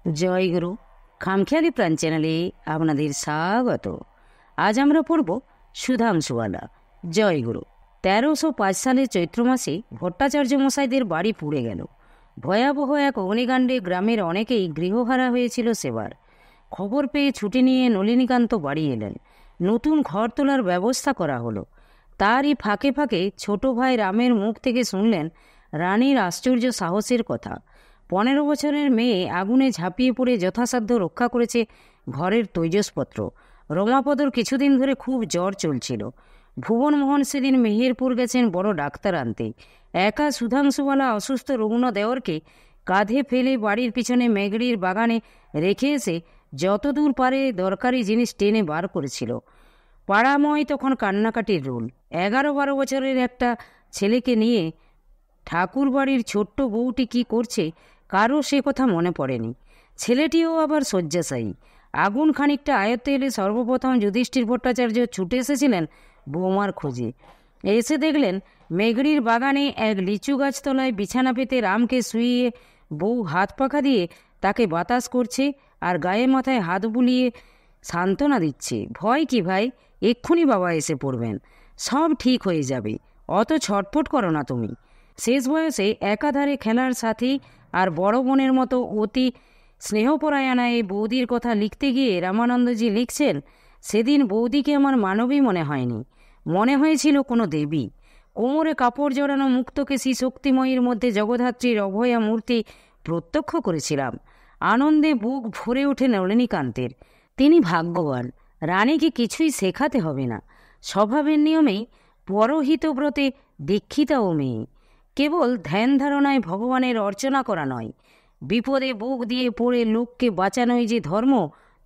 জয় গুরু। খামখেয়ালি প্রাণ চ্যানেলে আপনাদের স্বাগত। আজ আমরা পড়ব সুধাংশুওয়ালা। জয় গুরু। 1305 সালে চৈত্র মাসে ভট্টাচার্য মশাইদের বাড়ি পুড়ে গেল। ভয়াবহ এক অগ্নিকাণ্ডে গ্রামের অনেকেই গৃহহারা হয়েছিল সেবার। খবর পেয়ে ছুটি নিয়ে নলিনীকান্ত বাড়ি এলেন। নতুন ঘর তোলার ব্যবস্থা করা হলো। তারই ফাঁকে ফাঁকে ছোট ভাই রামের মুখ থেকে শুনলেন রানীর আশ্চর্য সাহসের কথা। 15 বছরের মেয়ে আগুনে ঝাঁপিয়ে পড়ে যথাসাধ্য রক্ষা করেছে ঘরের তৈজসপত্র। রমাপদর কিছুদিন ধরে খুব জ্বর চলছিল। ভুবনমোহন সেদিন মেহেরপুর গেছেন বড় ডাক্তার আনতে। একা সুধাংশুওয়ালা অসুস্থ রুগ্ন দেওরকে কাঁধে ফেলে বাড়ির পিছনে মেঘড়ির বাগানে রেখে এসে যতদূর পারে দরকারি জিনিস টেনে বার করেছিল। পাড়াময় তখন কান্নাকাটির রোল। 11-12 বছরের একটা ছেলেকে নিয়ে ঠাকুর বাড়ির ছোট্ট বউটি কি করছে কারও সে কথা মনে পড়েনি। ছেলেটিও আবার শয্যাশায়ী। আগুন খানিকটা আয়ত্তে এলে সর্বপ্রথম যুধিষ্ঠির ভট্টাচার্য ছুটে এসেছিলেন বৌমার খোঁজে। এসে দেখলেন মেঘড়ির বাগানে এক লিচু গাছতলায় বিছানা পেতে রামকে শুইয়ে বউ হাত পাখা দিয়ে তাকে বাতাস করছে আর গায়ে মাথায় হাত বুলিয়ে সান্ত্বনা দিচ্ছে। ভয় কি ভাই, এক্ষুনি বাবা এসে পড়বেন, সব ঠিক হয়ে যাবে, অত ছটফট করো না তুমি। শেষ বয়সে একাধারে খেলার সাথী আর বড় বোনের মতো অতি স্নেহপরায়ণা এই বৌদির কথা লিখতে গিয়ে রামানন্দজি লিখছেন, সেদিন বৌদিকে আমার মানবী মনে হয়নি, মনে হয়েছিল কোনো দেবী। কোমরে কাপড় জড়ানো মুক্তকেশী শক্তিময়ীর মধ্যে জগদ্ধাত্রীর অভয়া মূর্তি প্রত্যক্ষ করেছিলাম। আনন্দে বুক ভরে ওঠে নলিনীকান্তের। তিনি ভাগ্যবান, রানীকে কিছুই শেখাতে হবে না। স্বভাবের নিয়মেই পরহিতব্রতে দীক্ষিতা ও মেয়ে। কেবল ধ্যান ধারণায় ভগবানের অর্চনা করা নয়, বিপদে বুক দিয়ে পড়ে লোককে বাঁচানোই যে ধর্ম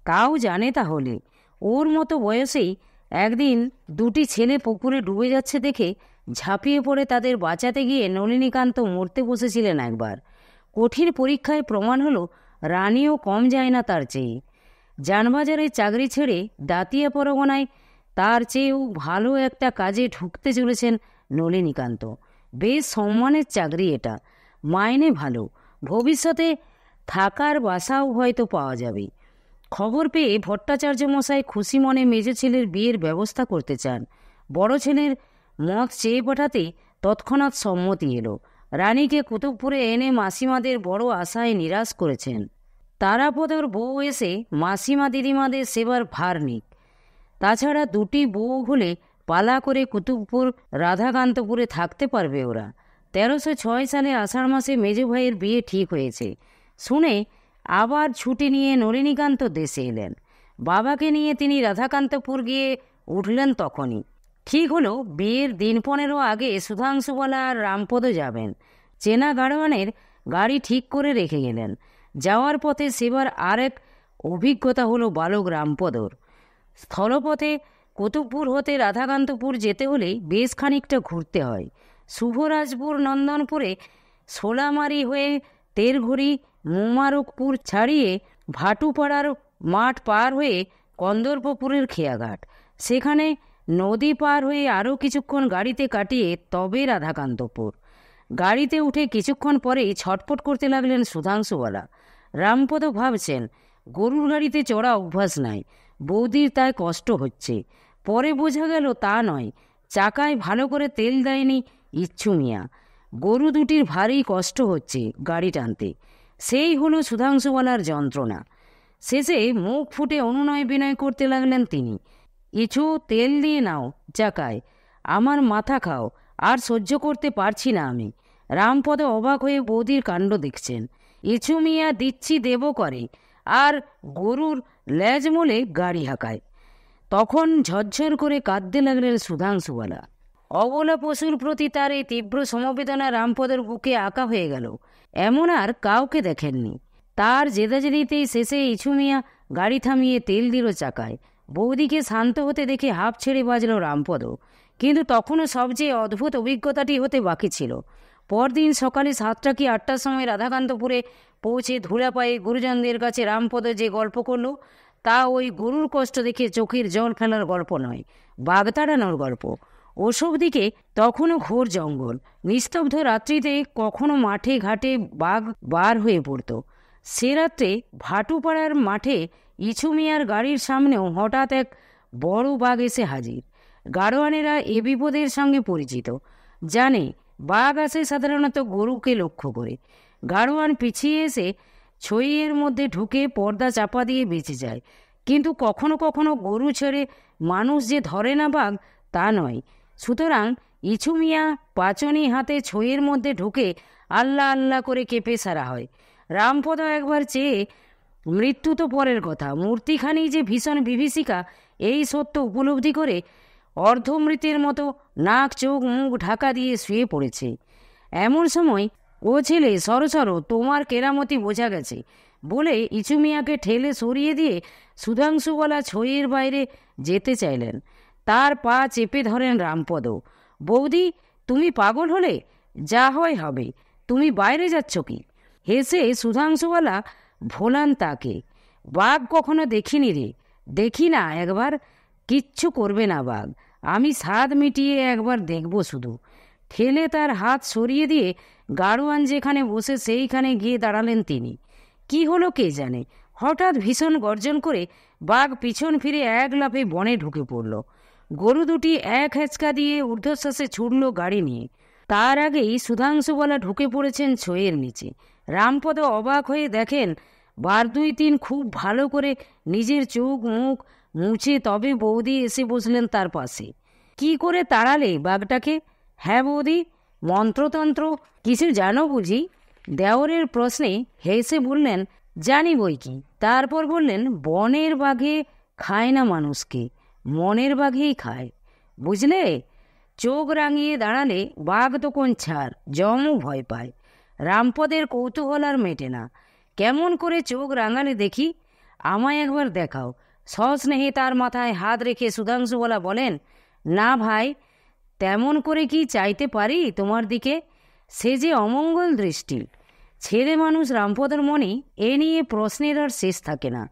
তাও জানে। তাহলে ওর মতো বয়সেই একদিন দুটি ছেলে পুকুরে ডুবে যাচ্ছে দেখে ঝাঁপিয়ে পড়ে তাদের বাঁচাতে গিয়ে নলিনীকান্ত মরতে বসেছিলেন একবার। কঠিন পরীক্ষায় প্রমাণ হলো রানীও কম যায় না তার চেয়ে। যানবাজারে চাকরি ছেড়ে দাতিয়া পরগনায় তার চেয়েও ভালো একটা কাজে ঢুকতে চলেছেন নলিনীকান্ত। বেশ সম্মানের চাকরি এটা, মাইনে ভালো, ভবিষ্যতে থাকার বাসাও হয়তো পাওয়া যাবে। খবর পেয়ে ভট্টাচার্য মশাই খুশি মনে মেজ ছেলের বিয়ের ব্যবস্থা করতে চান। বড় ছেলের মত চেয়ে পাঠাতে তৎক্ষণাৎ সম্মতি এলো। রানীকে কুতুবপুরে এনে মাসিমাদের বড় আশায় নিরাশ করেছেন। তারাপদর বউ এসে মাসিমা দিদিমাদের সেবার ভার নিক। তাছাড়া দুটি বউ হলে পালা করে কুতুবপুর রাধাকান্তপুরে থাকতে পারবে ওরা। 1306 সালে আষাঢ় মাসে মেজ ভাইয়ের বিয়ে ঠিক হয়েছে শুনে আবার ছুটি নিয়ে নলিনীকান্ত দেশে এলেন। বাবাকে নিয়ে তিনি রাধাকান্তপুর গিয়ে উঠলেন। তখনই ঠিক হলো বিয়ের দিন 15 আগে সুধাংশুওয়ালা আর রামপদ যাবেন। চেনা গাড়োয়ানের গাড়ি ঠিক করে রেখে গেলেন। যাওয়ার পথে সেবার আরেক অভিজ্ঞতা হলো বালক রামপদর। স্থলপথে কুতুবপুর হতে রাধাকান্তপুর যেতে হলে বেশ খানিকটা ঘুরতে হয়। শুভরাজপুর নন্দনপুরে সোলামারি হয়ে তেরঘড়ি মুমারকপুর ছাড়িয়ে ভাটুপাড়ার মাঠ পার হয়ে কন্দর্পপুরের খেয়াঘাট, সেখানে নদী পার হয়ে আরও কিছুক্ষণ গাড়িতে কাটিয়ে তবে রাধাকান্তপুর। গাড়িতে উঠে কিছুক্ষণ পরেই ছটফট করতে লাগলেন সুধাংশুওয়ালা। রামপদ ভাবছেন গরুর গাড়িতে চড়া অভ্যাস নাই, বৌদির তাই কষ্ট হচ্ছে। পরে বোঝা গেল তা নয়, চাকায় ভালো করে তেল দেয়নি ইচ্ছু মিয়া। গরু দুটির ভারী কষ্ট হচ্ছে গাড়ি টানতে। সেই হলো সুধাংশুওয়ালার যন্ত্রণা। শেষে মুখ ফুটে অনুনয় বিনয় করতে লাগলেন তিনি, কিছু তেল দিয়ে নাও চাকায়, আমার মাথা খাও, আর সহ্য করতে পারছি না আমি। রামপদ অবাক হয়ে বৌদির কাণ্ড দেখছেন। ইছু মিয়া দিচ্ছি দেব করে আর গরুর লেজ মোলে গাড়ি হাঁকায়। তখন ঝরঝর করে কাঁদতে লাগলেন সুধাংশুওয়ালা। অবলা পশুর প্রতি তার এই তীব্র সমবেদনা রামপদের বুকে আঁকা হয়ে গেল। এমন আর কাউকে দেখেননি। তার জেদাজেদিতেই শেষে ইছু মিয়া গাড়ি থামিয়ে তেল দিল চাকায়। বৌদিকে শান্ত হতে দেখে হাঁপ ছেড়ে বাজল রামপদ। কিন্তু তখনও সবচেয়ে অদ্ভুত অভিজ্ঞতাটি হতে বাকি ছিল। পরদিন সকালে 7টা কি 8টার সময় রাধাকান্তপুরে পৌঁছে ধুলা পায়ে গুরুজনদের কাছে রামপদ যে গল্প করল তা ওই গরুর কষ্ট দেখে চোখের জল ফেলার গল্প নয়, বাঘ তাড়ানোর গল্প। ওসব দিকে তখনও ঘোর জঙ্গল। নিস্তব্ধ রাত্রিতে কখনো মাঠে ঘাটে বাঘ বার হয়ে পড়ত। সে রাত্রে ভাটুপাড়ার মাঠে ইছু মিয়ার গাড়ির সামনেও হঠাৎ এক বড় বাঘ এসে হাজির। গাড়োয়ানেরা এ বিপদের সঙ্গে পরিচিত, জানে বাঘ আসে সাধারণত গরুকে লক্ষ্য করে। গাড়োয়ান পিছিয়ে এসে ছইয়ের মধ্যে ঢুকে পর্দা চাপা দিয়ে বেঁচে যায়। কিন্তু কখনো কখনো গরু ছেড়ে মানুষ যে ধরে না বাঘ তা নয়। সুতরাং ইছু মিয়া পাচনি হাতে ছইয়ের মধ্যে ঢুকে আল্লাহ আল্লাহ করে কেঁপে সারা হয়। রামপদ একবার চেয়ে মৃত্যু তো পরের কথা, মূর্তিখানি যে ভীষণ বিভীষিকা এই সত্য উপলব্ধি করে অর্ধমৃতের মতো নাক চোখ মুখ ঢাকা দিয়ে শুয়ে পড়েছে। এমন সময় ও ছেলে সরো সরো, তোমার কেরামতি বোঝা গেছে বলে ইছু মিয়াকে ঠেলে সরিয়ে দিয়ে সুধাংশুওয়ালা ছইয়ের বাইরে যেতে চাইলেন। তার পা চেপে ধরেন রামপদ। বৌদি, তুমি পাগল হলে? যা হয় হবে, তুমি বাইরে যাচ্ছ কি? হেসে সুধাংশুওয়ালা ভোলান তাকে। বাঘ কখনো দেখিনি রে। দেখি না একবার? কিচ্ছু করবে না বাঘ, আমি স্বাদ মিটিয়ে একবার দেখব শুধু। ঠেলে তার হাত সরিয়ে দিয়ে গাড়োয়ান যেখানে বসে সেইখানে গিয়ে দাঁড়ালেন তিনি। কি হলো কে জানে, হঠাৎ ভীষণ গর্জন করে বাঘ পিছন ফিরে এক লাফে বনে ঢুকে পড়ল। গরু দুটি এক হেঁচকা দিয়ে ঊর্ধ্বশ্বাসে ছুটল গাড়ি নিয়ে। তার আগেই সুধাংশুওয়ালা ঢুকে পড়েছেন ছইয়ের নিচে। রামপদ অবাক হয়ে দেখেন 12-2-3 খুব ভালো করে নিজের চোখ মুখ মুছে তবে বৌদি এসে বসলেন তার পাশে। কি করে তাড়ালে বাঘটাকে? হ্যাঁ বৌদি, মন্ত্রতন্ত্র কিছু জানো বুঝি? দেওরের প্রশ্নে হেসে বললেন, জানি বই কি। তারপর বললেন, বনের বাঘে খায় না মানুষকে, মনের বাঘেই খায়, বুঝলে? চোখ রাঙিয়ে দাঁড়ালে বাঘ তো কোন ছাড়, জমও ভয় পায়। রামপদের কৌতূহল আর মেটে না। কেমন করে চোখ রাঙালে দেখি? আমায় একবার দেখাও। সস্নেহে তার মাথায় হাত রেখে সুধাংশুওয়ালা বলেন, না ভাই, তেমন করে কি চাইতে পারি তোমার দিকে? সে যে অমঙ্গল দৃষ্টি। ছেলে মানুষ রামপদর মনে এ নিয়ে প্রশ্নের আর শেষ থাকে না।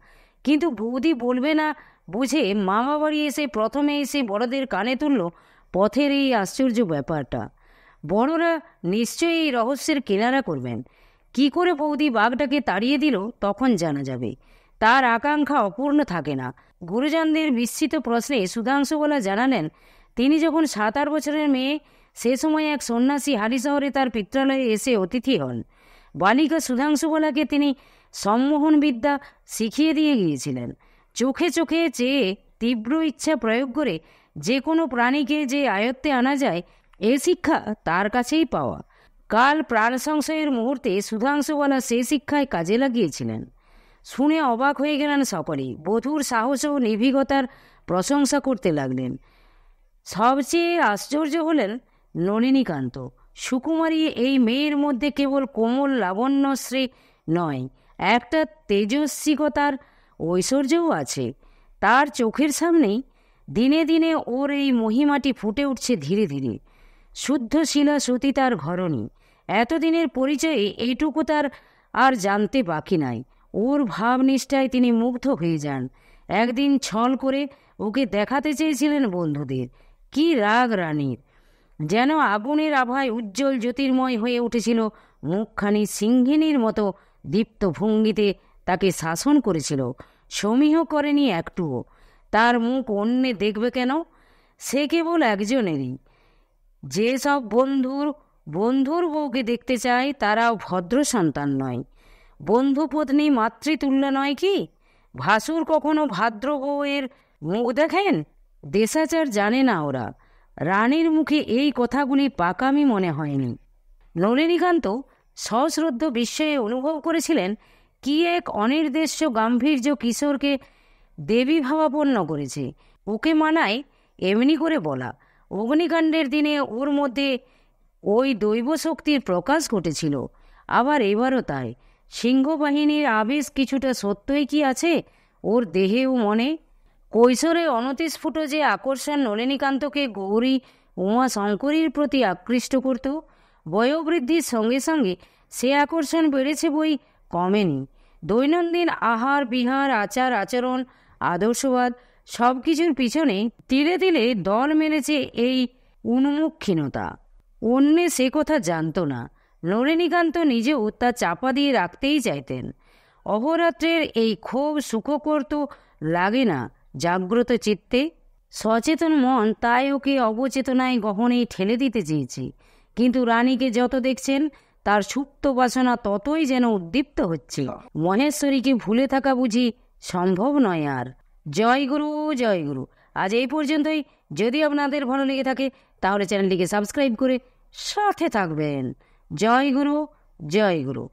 কিন্তু বৌদি বলবে না বুঝে মামা বাড়ি এসে প্রথমে এসে বড়দের কানে তুলল পথের এই আশ্চর্য ব্যাপারটা। বড়রা নিশ্চয়ই এই রহস্যের কিনারা করবেন। কি করে বৌদি বাঘটাকে তাড়িয়ে দিল তখন জানা যাবে। তার আকাঙ্ক্ষা অপূর্ণ থাকে না। গুরুজনদের বিস্মিত প্রশ্নে সুধাংশুওয়ালা জানালেন, তিনি যখন 7-8 বছরের মেয়ে, সে সময় এক সন্ন্যাসী হারিশহরে তার পিত্রালয়ে এসে অতিথি হন। বালিকা সুধাংশুওয়ালাকে তিনি সম্মোহন বিদ্যা শিখিয়ে দিয়ে গিয়েছিলেন। চোখে চোখে চেয়ে তীব্র ইচ্ছা প্রয়োগ করে যে কোনো প্রাণীকে যে আয়ত্তে আনা যায়, এ শিক্ষা তার কাছেই পাওয়া। কাল প্রাণ সংশয়ের মুহূর্তে সুধাংশুওয়ালা সে শিক্ষায় কাজে লাগিয়েছিলেন। শুনে অবাক হয়ে গেলেন সকলেই। বধূর সাহস ও নির্ভীকতার প্রশংসা করতে লাগলেন। সবচেয়ে আশ্চর্য হলেন নলিনীকান্ত। সুকুমারী এই মেয়ের মধ্যে কেবল কোমল লাবণ্যশ্রী নয়, একটা তেজস্বিকতার ঐশ্বর্যও আছে। তার চোখের সামনেই দিনে দিনে ওর এই মহিমাটি ফুটে উঠছে ধীরে ধীরে। শুদ্ধ শিলা সতী তার ঘরণী। এতদিনের পরিচয়ে এইটুকু তার আর জানতে বাকি নাই। ওর ভাবনিষ্ঠায় তিনি মুগ্ধ হয়ে যান। একদিন ছল করে ওকে দেখাতে চেয়েছিলেন বন্ধুদের। কি রাগ রানীর! যেন আগুনের আভায় উজ্জ্বল জ্যোতির্ময় হয়ে উঠেছিল মুখখানি। সিংহিনীর মতো দীপ্ত ভঙ্গিতে তাকে শাসন করেছিল, সমীহ করেনি একটুও। তার মুখ অন্যে দেখবে কেন? সে কেবল একজনেরই। যেসব বন্ধুর বউকে দেখতে চায় তারাও ভদ্র সন্তান নয়। বন্ধু পত্নী মাতৃতুল্য নয় কি? ভাসুর কখনো ভাদ্র বউয়ের মুখ দেখেন? দেশাচার জানে না ওরা। রানীর মুখে এই কথাগুলি পাকামি মনে হয়নি। নলিনীকান্ত সশ্রদ্ধ বিস্ময়ে অনুভব করেছিলেন কি এক অনির্দেশ্য গাম্ভীর্য কিশোরকে দেবী ভাবাপন্ন করেছে। ওকে মানায় এমনি করে বলা। অগ্নিকাণ্ডের দিনে ওর মধ্যে ওই দৈব শক্তির প্রকাশ ঘটেছিল, আবার এবারও তাই। সিংহবাহিনীর আবেশ কিছুটা সত্যই কি আছে ওর দেহে ও মনে? কৈশোরে অনতিস্ফুট যে আকর্ষণ নলিনীকান্তকে গৌরী উমা শঙ্করীর প্রতি আকৃষ্ট করত, বয়োবৃদ্ধির সঙ্গে সঙ্গে সে আকর্ষণ বেড়েছে বই কমেনি। দৈনন্দিন আহার বিহার আচার আচরণ আদর্শবাদ সব কিছুর পিছনে তিলে তিলে দল মেলেছে এই উন্মুখীনতা। অন্যে সে কথা জানত না। নলিনীকান্ত নিজেও তা চাপা দিয়ে রাখতেই চাইতেন। অহরাত্রের এই ক্ষোভ সুখকর তো লাগে না জাগ্রত চিত্তে। সচেতন মন তাই ওকে অবচেতনায় গহনেই ঠেলে দিতে চেয়েছে, কিন্তু রানীকে যত দেখছেন তার সুপ্ত বাসনা ততই যেন উদ্দীপ্ত হচ্ছে। মহেশ্বরীকে ভুলে থাকা বুঝি সম্ভব নয় আর। জয় গুরু, জয় গুরু। আজ এই পর্যন্তই। যদি আপনাদের ভালো লেগে থাকে তাহলে চ্যানেলটিকে সাবস্ক্রাইব করে সাথে থাকবেন। জয় গুরু, জয় গুরু।